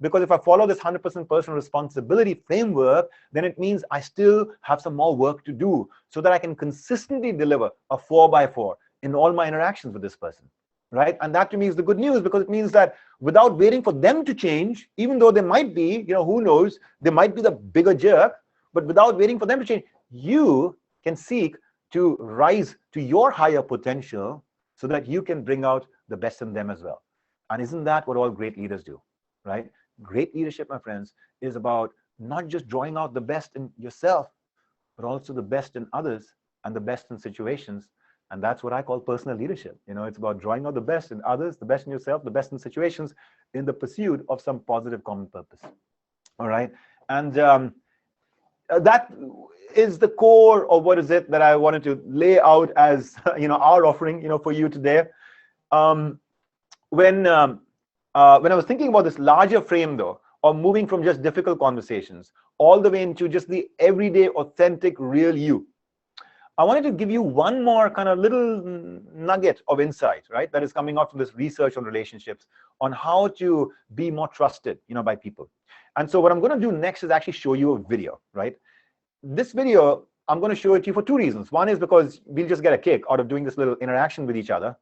Because if I follow this 100% personal responsibility framework, then it means I still have some more work to do so that I can consistently deliver a 4x4 in all my interactions with this person, right? And that to me is the good news, because it means that without waiting for them to change, even though they might be, who knows, they might be the bigger jerk, but without waiting for them to change, you can seek to rise to your higher potential so that you can bring out the best in them as well. And isn't that what all great leaders do, right? Great leadership, my friends, is about not just drawing out the best in yourself, but also the best in others and the best in situations. And that's what I call personal leadership. It's about drawing out the best in others, the best in yourself, the best in situations, in the pursuit of some positive common purpose. All right. And that is the core of what is it that I wanted to lay out as our offering for you today. When I was thinking about this larger frame, though, of moving from just difficult conversations all the way into just the everyday, authentic, real you, I wanted to give you one more kind of little nugget of insight, right, that is coming out from this research on relationships, on how to be more trusted, by people. And so what I'm going to do next is actually show you a video, right? This video, I'm going to show it to you for 2 reasons. One is because we'll just get a kick out of doing this little interaction with each other.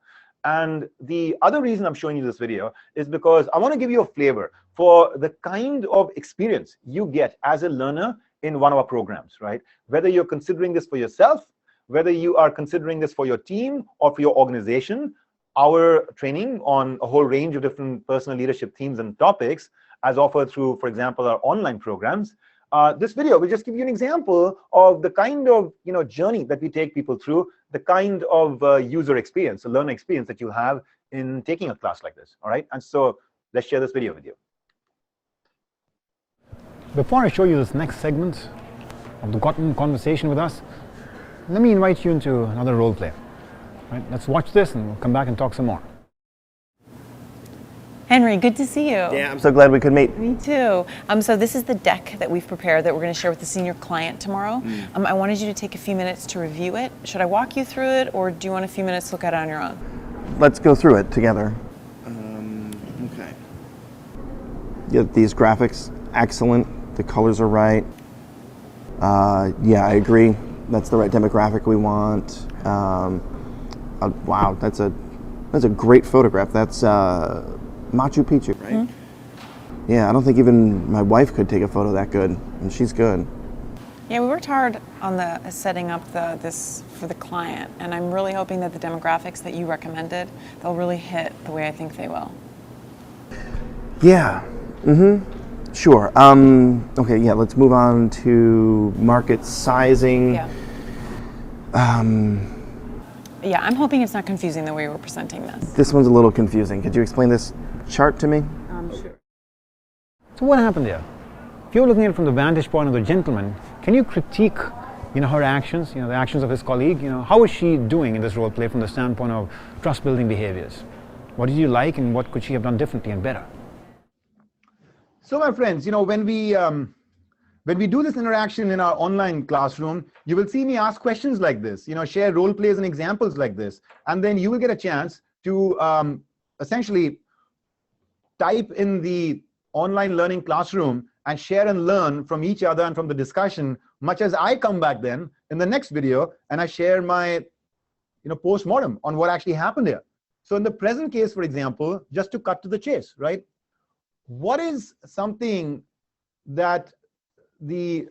And the other reason I'm showing you this video is because I want to give you a flavor for the kind of experience you get as a learner in one of our programs, right? Whether you're considering this for yourself, whether you are considering this for your team or for your organization, our training on a whole range of different personal leadership themes and topics, as offered through, for example, our online programs. This video will just give you an example of the kind of journey that we take people through, the kind of user experience, the learner experience that you have in taking a class like this. All right, and so let's share this video with you. Before I show you this next segment of the conversation with us, let me invite you into another role play. Right, let's watch this and we'll come back and talk some more. Henry, good to see you. Yeah, I'm so glad we could meet. Me too. So this is the deck that we've prepared that we're going to share with the senior client tomorrow. I wanted you to take a few minutes to review it. Should I walk you through it, or do you want a few minutes to look at it on your own? Let's go through it together. Okay. Yeah, these graphics, excellent. The colors are right. Yeah, I agree. That's the right demographic we want. Wow, that's a great photograph. That's Machu Picchu, right? Mm-hmm. Yeah, I don't think even my wife could take a photo that good, and she's good. Yeah, we worked hard on the setting up this for the client, and I'm really hoping that the demographics that you recommended, they'll really hit the way I think they will. Yeah. Sure. Okay. Yeah. Let's move on to market sizing. Yeah. Yeah, I'm hoping it's not confusing the way we're presenting this. This one's a little confusing. Could you explain this chart to me? Sure. So what happened there? If you're looking at it from the vantage point of the gentleman, can you critique, her actions, the actions of his colleague? How is she doing in this role play from the standpoint of trust-building behaviors? What did you like, and what could she have done differently and better? So, my friends, when we do this interaction in our online classroom, you will see me ask questions like this, share role plays and examples like this, and then you will get a chance to essentially type in the online learning classroom and share and learn from each other and from the discussion, much as I come back then in the next video and I share my post-mortem on what actually happened here. So in the present case, for example, just to cut to the chase, right? what is something that the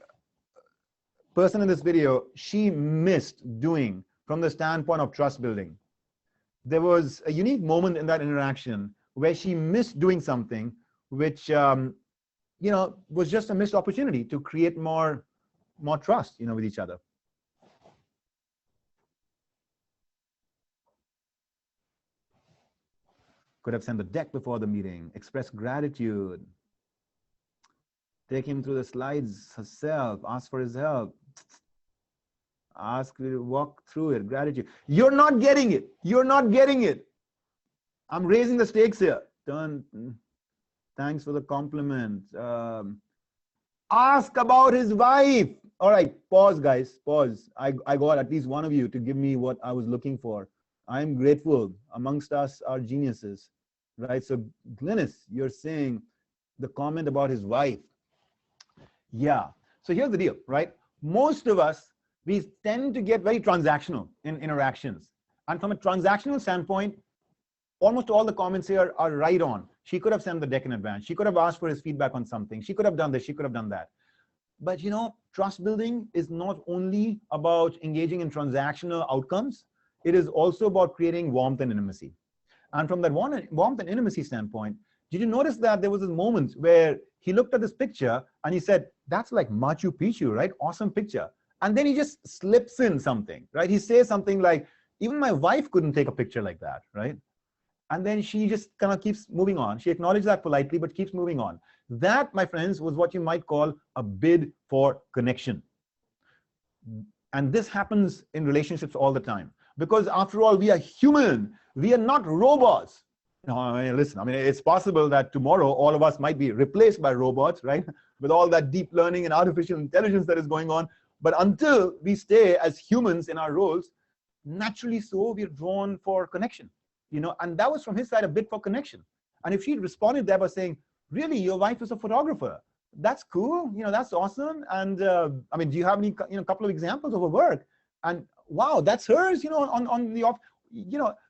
person in this video, she missed doing from the standpoint of trust building? There was a unique moment in that interaction where she missed doing something which was just a missed opportunity to create more trust, with each other. Could have sent the deck before the meeting, express gratitude, take him through the slides herself, ask for his help, ask to walk through it, gratitude. You're not getting it. You're not getting it. I'm raising the stakes here. Thanks for the compliment. Ask about his wife. All right, pause, guys, pause. I got at least one of you to give me what I was looking for. I'm grateful. Amongst us are geniuses, right? So Glynis, you're saying the comment about his wife. Yeah, so here's the deal, right? Most of us, we tend to get very transactional in interactions. And from a transactional standpoint, almost all the comments here are right on. She could have sent the deck in advance. She could have asked for his feedback on something. She could have done this. She could have done that. But trust building is not only about engaging in transactional outcomes. It is also about creating warmth and intimacy. And from that warmth and intimacy standpoint, did you notice that there was a moment where he looked at this picture and he said, that's like Machu Picchu, right? Awesome picture. And then he just slips in something, right? He says something like, even my wife couldn't take a picture like that, right? And then she just kind of keeps moving on. She acknowledged that politely, but keeps moving on. That, my friends, was what you might call a bid for connection. And this happens in relationships all the time. Because after all, we are human. We are not robots. Listen, it's possible that tomorrow all of us might be replaced by robots, right? With all that deep learning and artificial intelligence that is going on. But until we stay as humans in our roles, naturally so, we're drawn for connection. And that was from his side a bid for connection. And if she'd responded there by saying, really, your wife is a photographer, that's cool, that's awesome. And do you have any, couple of examples of her work? And wow, that's hers, on the off.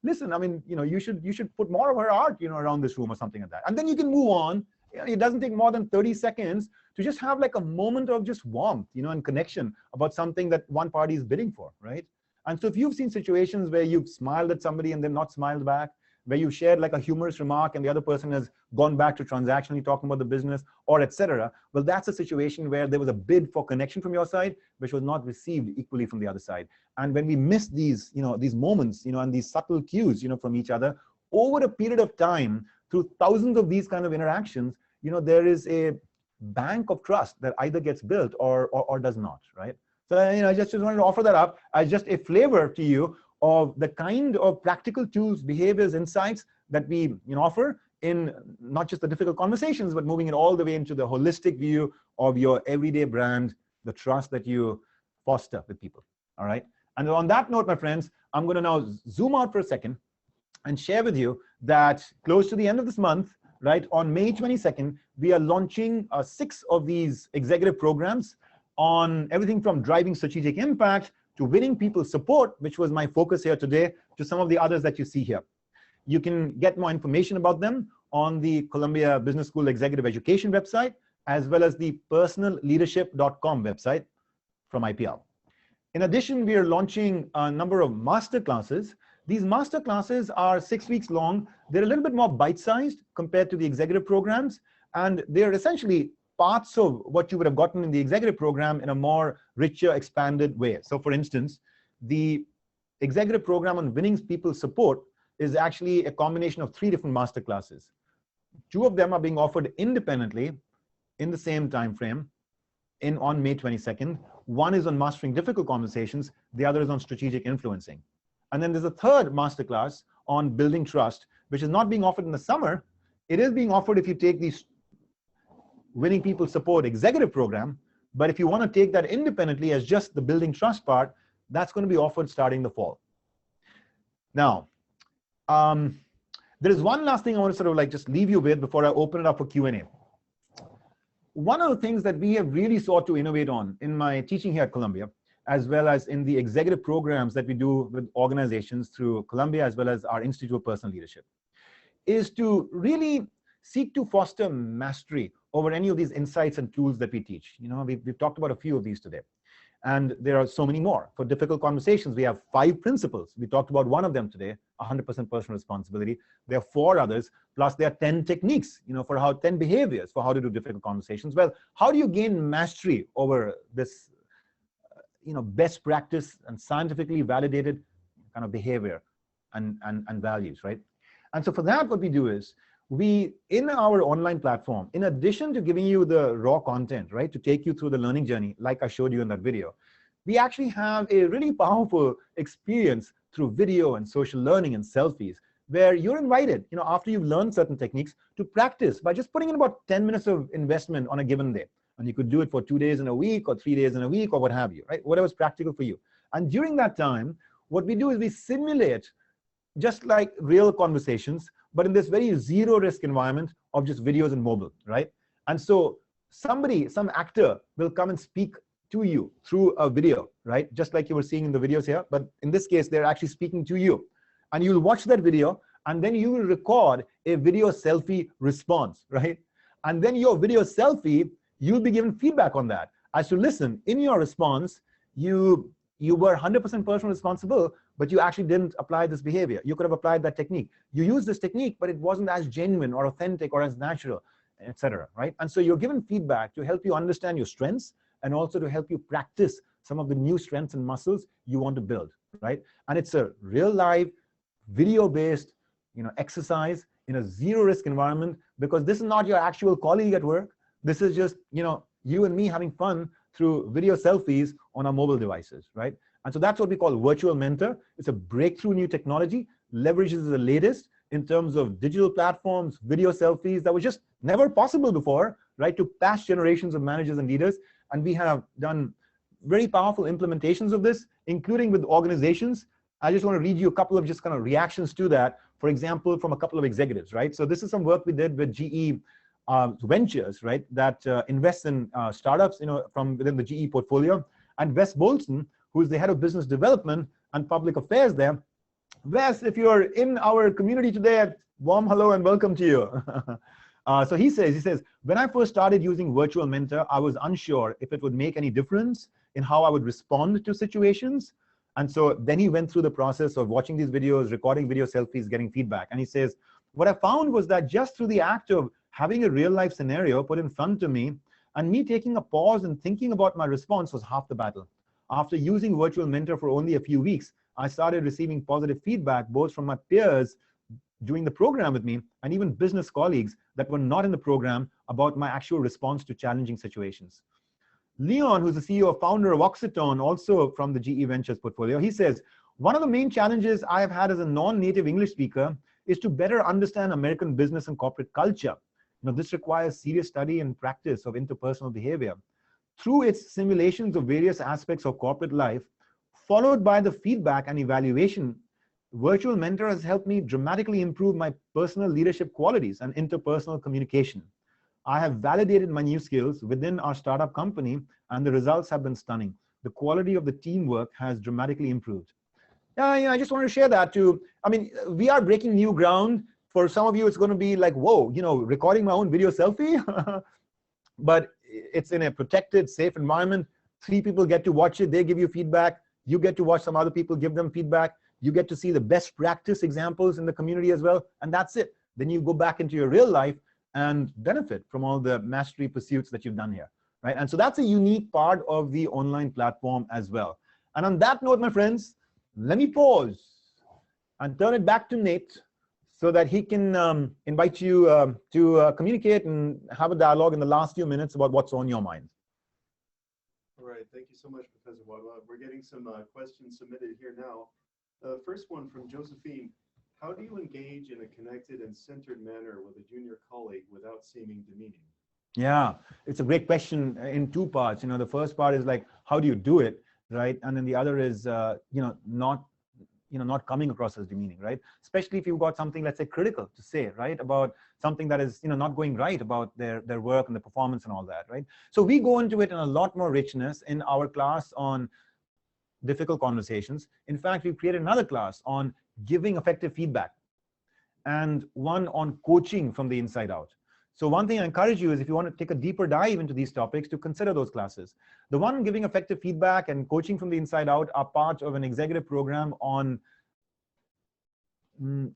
Listen, you should put more of her art, around this room or something like that. And then you can move on. It doesn't take more than 30 seconds to just have like a moment of just warmth, and connection about something that one party is bidding for, right? And so if you've seen situations where you've smiled at somebody and then not smiled back, where you shared like a humorous remark and the other person has gone back to transactionally talking about the business or etc., well, that's a situation where there was a bid for connection from your side, which was not received equally from the other side. And when we miss these, these moments, and these subtle cues, from each other, over a period of time, through thousands of these kind of interactions, there is a bank of trust that either gets built or does not, right? So, I just wanted to offer that up as just a flavor to you of the kind of practical tools, behaviors, insights that we offer in not just the difficult conversations, but moving it all the way into the holistic view of your everyday brand, the trust that you foster with people, all right? And on that note, my friends, I'm going to now zoom out for a second and share with you that close to the end of this month, right, on May 22nd, we are launching 6 of these executive programs on everything from driving strategic impact to winning people's support, which was my focus here today, to some of the others that you see here. You can get more information about them on the Columbia Business School Executive Education website, as well as the personalleadership.com website from IPL. In addition, we are launching a number of master classes. These master classes are 6 weeks long. They're a little bit more bite-sized compared to the executive programs, and they're essentially parts of what you would have gotten in the executive program in a more richer, expanded way. So for instance, the executive program on winning people's support is actually a combination of 3 different master classes. 2 of them are being offered independently in the same time frame on May 22nd. One is on mastering difficult conversations. The other is on strategic influencing. And then there's a third masterclass on building trust, which is not being offered in the summer. It is being offered if you take these winning people support executive program, but if you want to take that independently as just the building trust part, that's going to be offered starting the fall. Now, there is one last thing I want to sort of like just leave you with before I open it up for Q&A. One of the things that we have really sought to innovate on in my teaching here at Columbia, as well as in the executive programs that we do with organizations through Columbia, as well as our Institute of Personal Leadership, is to really seek to foster mastery over any of these insights and tools that we teach. You know, we've talked about a few of these today. And there are so many more. For difficult conversations, we have 5 principles. We talked about one of them today, 100% personal responsibility. There are 4 others, plus there are 10 techniques, you know, for how 10 behaviors for how to do difficult conversations. Well, how do you gain mastery over this, you know, best practice and scientifically validated kind of behavior and values, right? And so for that, what we do is we, in our online platform, in addition to giving you the raw content, right, to take you through the learning journey, like I showed you in that video, we actually have a really powerful experience through video and social learning and selfies, where you're invited, you know, after you've learned certain techniques, to practice by just putting in about 10 minutes of investment on a given day. And you could do it for 2 days in a week or 3 days in a week or what have you, right? Whatever's practical for you. And during that time, what we do is we simulate just like real conversations, but in this very zero risk environment of just videos and mobile, right? And so somebody, some actor will come and speak to you through a video, right? Just like you were seeing in the videos here, but in this case, they're actually speaking to you. And you'll watch that video, and then you will record a video selfie response, right? And then your video selfie, you'll be given feedback on that. As to listen, in your response, you were 100% personally responsible, but you actually didn't apply this behavior. You could have applied that technique. You used this technique, but it wasn't as genuine or authentic or as natural, etc. Right? And so you're given feedback to help you understand your strengths and also to help you practice some of the new strengths and muscles you want to build, right? And it's a real live, video-based, you know, exercise in a zero-risk environment, because this is not your actual colleague at work. This is just, you know, you and me having fun through video selfies on our mobile devices, right? And so that's what we call virtual mentor. It's a breakthrough new technology, leverages the latest in terms of digital platforms, video selfies that was just never possible before, right, to past generations of managers and leaders. And we have done very powerful implementations of this, including with organizations. I just want to read you a couple of just kind of reactions to that. For example, from a couple of executives, right? So this is some work we did with GE Ventures, right, that invests in startups, you know, from within the GE portfolio. And Wes Bolton, who is the head of business development and public affairs there. Wes, if you're in our community today, warm hello and welcome to you. So he says, when I first started using Virtual Mentor, I was unsure if it would make any difference in how I would respond to situations. And so then he went through the process of watching these videos, recording video selfies, getting feedback. And he says, what I found was that just through the act of having a real life scenario put in front of me and me taking a pause and thinking about my response was half the battle. After using Virtual Mentor for only a few weeks, I started receiving positive feedback both from my peers doing the program with me and even business colleagues that were not in the program about my actual response to challenging situations. Leon, who's the CEO, founder of Oxytone, also from the GE Ventures portfolio, he says, one of the main challenges I have had as a non-native English speaker is to better understand American business and corporate culture. Now, this requires serious study and practice of interpersonal behavior. Through its simulations of various aspects of corporate life, followed by the feedback and evaluation, Virtual Mentor has helped me dramatically improve my personal leadership qualities and interpersonal communication. I have validated my new skills within our startup company, and the results have been stunning. The quality of the teamwork has dramatically improved. Yeah, I just wanted to share that too. I mean, we are breaking new ground. For some of you, it's going to be like, whoa, you know, recording my own video selfie. But it's in a protected, safe environment. 3 people get to watch it. They give you feedback. You get to watch some other people give them feedback. You get to see the best practice examples in the community as well. And that's it. Then you go back into your real life and benefit from all the mastery pursuits that you've done here, right? And so that's a unique part of the online platform as well. And on that note, my friends, let me pause and turn it back to Nate so that he can invite you to communicate and have a dialogue in the last few minutes about what's on your mind. All right, thank you so much, Professor Wadhwa. We're getting some questions submitted here now. First one from Josephine. How do you engage in a connected and centered manner with a junior colleague without seeming demeaning? Yeah, it's a great question in 2 parts. You know, the first part is like, how do you do it, right? And then the other is, not coming across as demeaning, right? Especially if you've got something, let's say, critical to say, right, about something that is, not going right about their work and the performance and all that, right? So we go into it in a lot more richness in our class on difficult conversations. In fact, we've created another class on giving effective feedback. and one on coaching from the inside out. So one thing I encourage you is, if you want to take a deeper dive into these topics, to consider those classes. The one giving effective feedback and coaching from the inside out are part of an executive program on,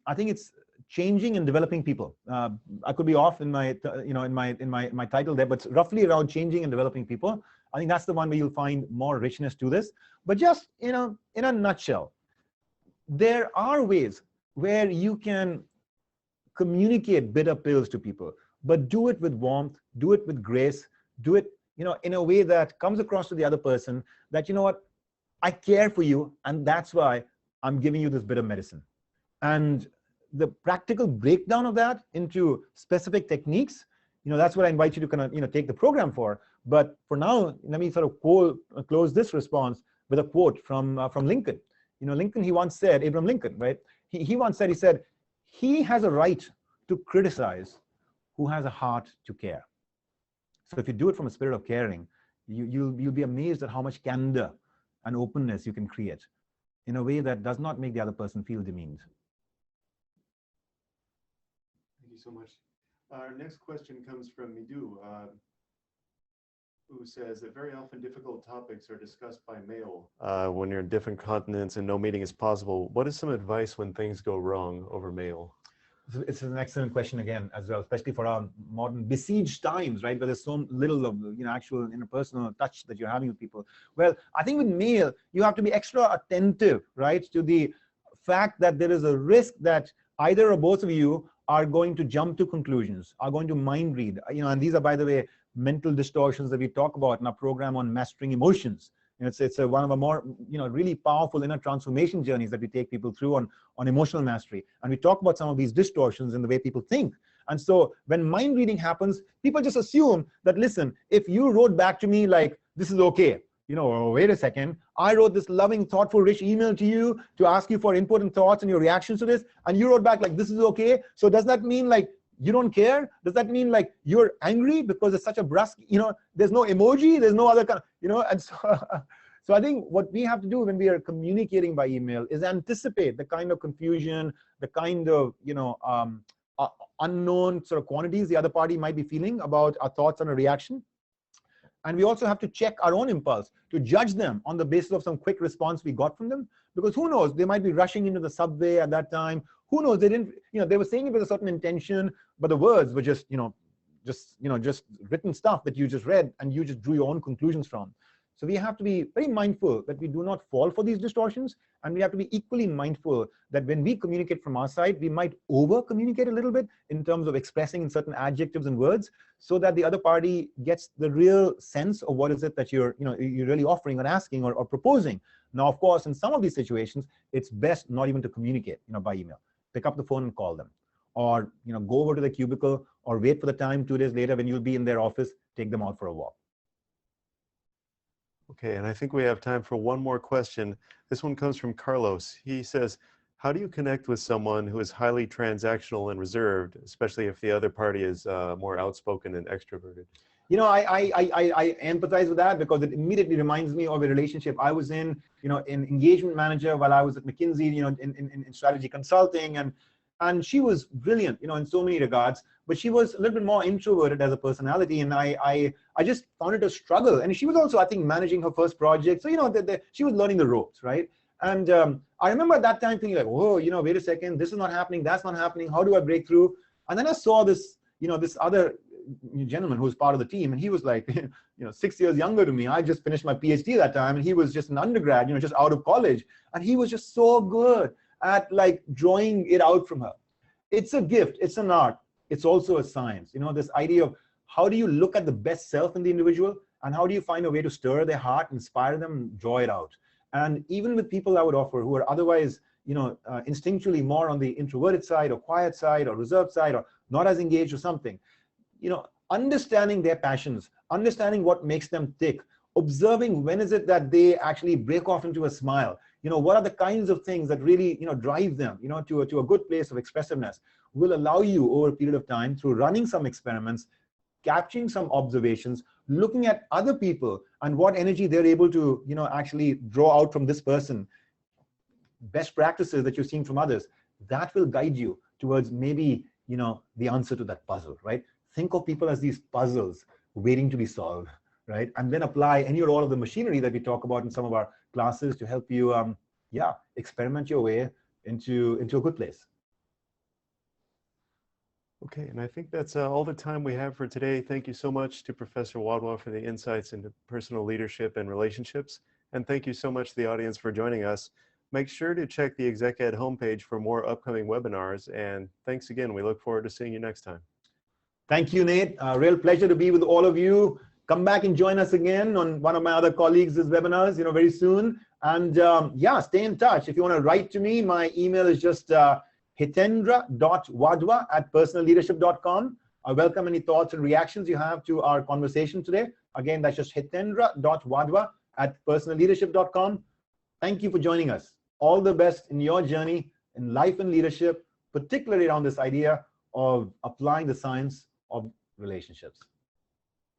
I think it's changing and developing people. I could be off in my, my title there, but roughly around changing and developing people. I think that's the one where you'll find more richness to this. But just, in a nutshell, there are ways where you can communicate bitter pills to people, but do it with warmth, do it with grace, do it, in a way that comes across to the other person that, you know what, I care for you, and that's why I'm giving you this bit of medicine. And the practical breakdown of that into specific techniques, that's what I invite you to kind of, take the program for. But for now, let me sort of close this response with a quote from Lincoln. Lincoln, he once said, Abraham Lincoln, right? He once said, he said, he has a right to criticize who has a heart to care. So if you do it from a spirit of caring, you'll be amazed at how much candor and openness you can create in a way that does not make the other person feel demeaned. Thank you so much. Our next question comes from Midhu, who says that very often difficult topics are discussed by mail when you're in different continents and no meeting is possible. What is some advice when things go wrong over mail? It's an excellent question again as well, especially for our modern besieged times, right? Where there's so little of actual interpersonal touch that you're having with people. Well, I think with mail, you have to be extra attentive, right, to the fact that there is a risk that either or both of you are going to jump to conclusions, are going to mind read. And these are, by the way, mental distortions that we talk about in our program on mastering emotions. It's one of our more really powerful inner transformation journeys that we take people through on emotional mastery. And we talk about some of these distortions in the way people think. And so when mind reading happens, people just assume that, listen, if you wrote back to me like, this is okay, wait a second, I wrote this loving, thoughtful, rich email to you to ask you for input and thoughts and your reactions to this, and you wrote back like, this is okay. So does that mean like you don't care? Does that mean like you're angry because it's such a brusque, there's no emoji, there's no other kind of, and so, so I think what we have to do when we are communicating by email is anticipate the kind of confusion, the kind of, unknown sort of quantities the other party might be feeling about our thoughts and a reaction. And we also have to check our own impulse to judge them on the basis of some quick response we got from them, because who knows, they might be rushing into the subway at that time. Who knows, they didn't, they were saying it with a certain intention, but the words were just, just written stuff that you just read and you just drew your own conclusions from. So we have to be very mindful that we do not fall for these distortions, and we have to be equally mindful that when we communicate from our side, we might over-communicate a little bit in terms of expressing in certain adjectives and words, so that the other party gets the real sense of what is it that you're really offering or asking or proposing. Now, of course, in some of these situations, it's best not even to communicate, by email. Pick up the phone and call them, or go over to the cubicle, or wait for the time 2 days later when you'll be in their office, take them out for a walk. Okay, and I think we have time for one more question. This one comes from Carlos. He says, how do you connect with someone who is highly transactional and reserved, especially if the other party is more outspoken and extroverted? I empathize with that, because it immediately reminds me of a relationship I was in engagement manager while I was at McKinsey, in strategy consulting, and she was brilliant, in so many regards, but she was a little bit more introverted as a personality, and I just found it a struggle. And she was also, I think, managing her first project, so she was learning the ropes, right? And I remember at that time thinking like, whoa, wait a second, this is not happening, that's not happening, how do I break through? And then I saw this, this other gentleman who was part of the team, and he was like 6 years younger to me. I just finished my PhD that time, and he was just an undergrad, just out of college, and he was just so good at like drawing it out from her. It's a gift, it's an art, it's also a science. This idea of how do you look at the best self in the individual, and how do you find a way to stir their heart, inspire them, and draw it out. And even with people I would offer who are otherwise instinctually more on the introverted side or quiet side or reserved side or not as engaged or something, understanding their passions, understanding what makes them tick, observing when is it that they actually break off into a smile, what are the kinds of things that really drive them to a good place of expressiveness, will allow you over a period of time, through running some experiments, capturing some observations, looking at other people and what energy they're able to actually draw out from this person, best practices that you've seen from others, that will guide you towards maybe, the answer to that puzzle, right? Think of people as these puzzles waiting to be solved, right? And then apply any or all of the machinery that we talk about in some of our classes to help you, experiment your way into a good place. Okay, and I think that's all the time we have for today. Thank you so much to Professor Wadhwa for the insights into personal leadership and relationships. And thank you so much to the audience for joining us. Make sure to check the ExecEd homepage for more upcoming webinars. And thanks again. We look forward to seeing you next time. Thank you, Nate. Real pleasure to be with all of you. Come back and join us again on one of my other colleagues' webinars, very soon. And stay in touch. If you want to write to me, my email is just hitendra.wadhwa@personalleadership.com. I welcome any thoughts and reactions you have to our conversation today. Again, that's just hitendra.wadhwa@personalleadership.com. Thank you for joining us. All the best in your journey in life and leadership, particularly around this idea of applying the science of relationships.